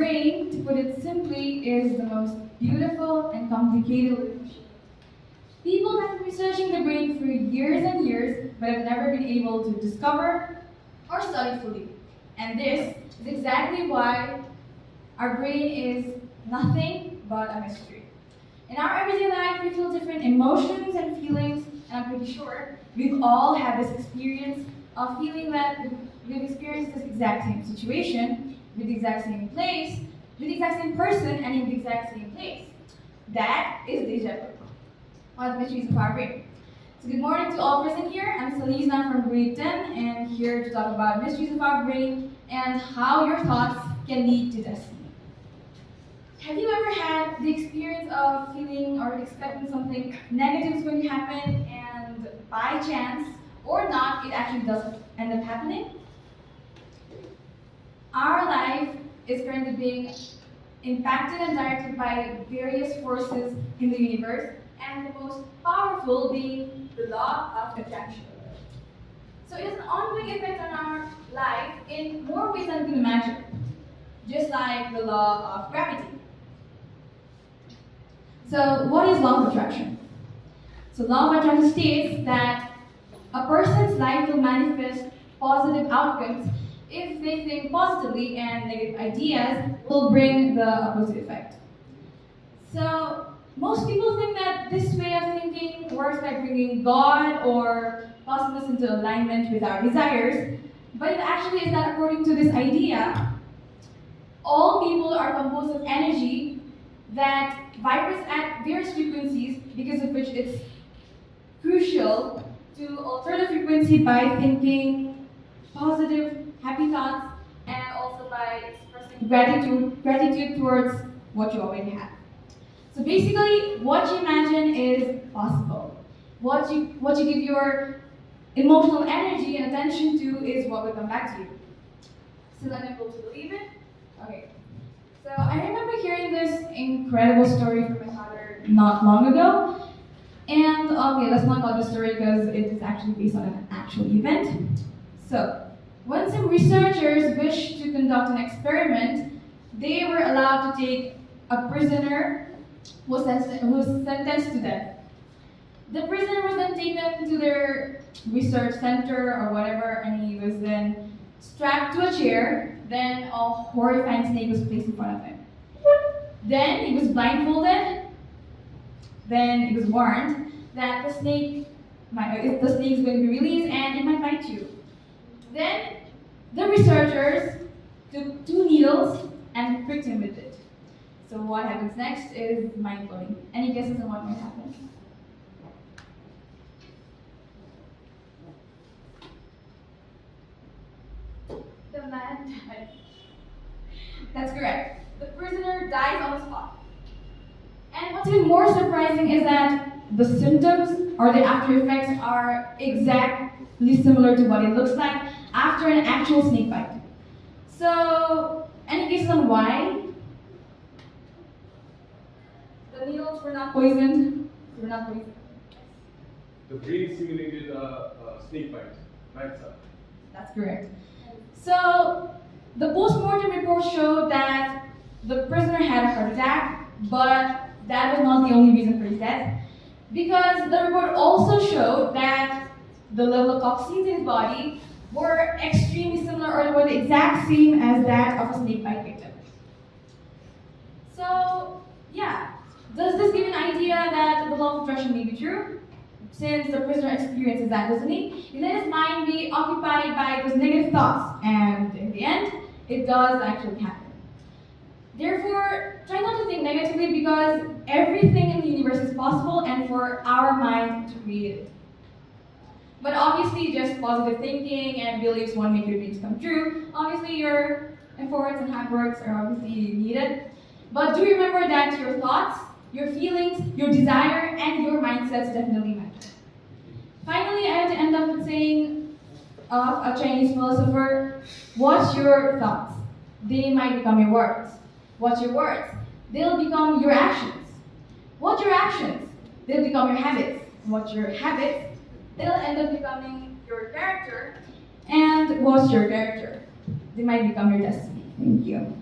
brain, to put it simply, is the most beautiful and complicated living machine. People have been researching the brain for years and years, but have never been able to discover or study fully. And this is exactly why our brain is nothing but a mystery. In our everyday life, we feel different emotions and feelings, and I'm pretty sure we've all had this experience of feeling that we've experienced this exact same situation, with the exact same place, with the exact same person, and in the exact same place. That is deja vu, one of the mysteries of our brain. So good morning to all present here. I'm Salizana from grade 10, and here to talk about mysteries of our brain and how your thoughts can lead to destiny. Have you ever had the experience of feeling or expecting something negative is going to happen, and by chance or not, it actually does end up happening? Our life is currently being impacted and directed by various forces in the universe, and the most powerful being the law of attraction. So it has an ongoing effect on our life in more ways than we can imagine, just like the law of gravity. So what is law of attraction? So law of attraction states that a person's life will manifest positive outcomes if they think positively, and negative ideas will bring the opposite effect. So most people think that this way of thinking works by bringing God or cosmos into alignment with our desires, but it actually is that according to this idea, all people are composed of energy that vibrates at various frequencies, because of which it's crucial to alter the frequency by thinking positive, happy thoughts, and also by expressing gratitude towards what you already have. So basically, what you imagine is possible. What you give your emotional energy and attention to is what will come back to you. So let me go to believe it. Okay. So I remember hearing this incredible story from my father not long ago. And okay, let's not call it a story because it is actually based on an actual event. So, when some researchers wished to conduct an experiment, they were allowed to take a prisoner who was sentenced to death. The prisoner was then taken to their research center or whatever, and he was then strapped to a chair. Then a horrifying snake was placed in front of him. Then he was blindfolded. Then he was warned that the snake is going to be released and it might bite you. Then the researchers took 2 needles and pricked him with it. So what happens next is mind-blowing. Any guesses on what might happen? The man died. That's correct. The prisoner died on the spot. And what's even more surprising is that the symptoms or the after effects are exactly similar to what it looks like after an actual snake bite. So, any guesses on why? The needles were not poisoned. They were not poisoned. The brain simulated a snake bite, right, sir? That's correct. So, the post-mortem report showed that the prisoner had a heart attack, but that was not the only reason for his death, because the report also showed that the level of toxins in his body were extremely similar, or were the exact same as that of a snakebite victim. So, yeah, does this give an idea that the law of attraction may be true? Since the prisoner experiences that, doesn't he? He let his mind be occupied by those negative thoughts, and in the end, it does actually happen. Therefore, try not to think negatively, because everything in the universe is possible and for our mind to create it. But obviously, just positive thinking and beliefs won't make your dreams come true. Obviously, your efforts and hard works are obviously needed. But do remember that your thoughts, your feelings, your desire, and your mindsets definitely matter. Finally, I had to end up with saying of a Chinese philosopher, what's your thoughts? They might become your words. What's your words? They'll become your actions. What's your actions? They'll become your habits. What's your habits? They'll end up becoming your character. And what's your character? They might become your destiny. Thank you.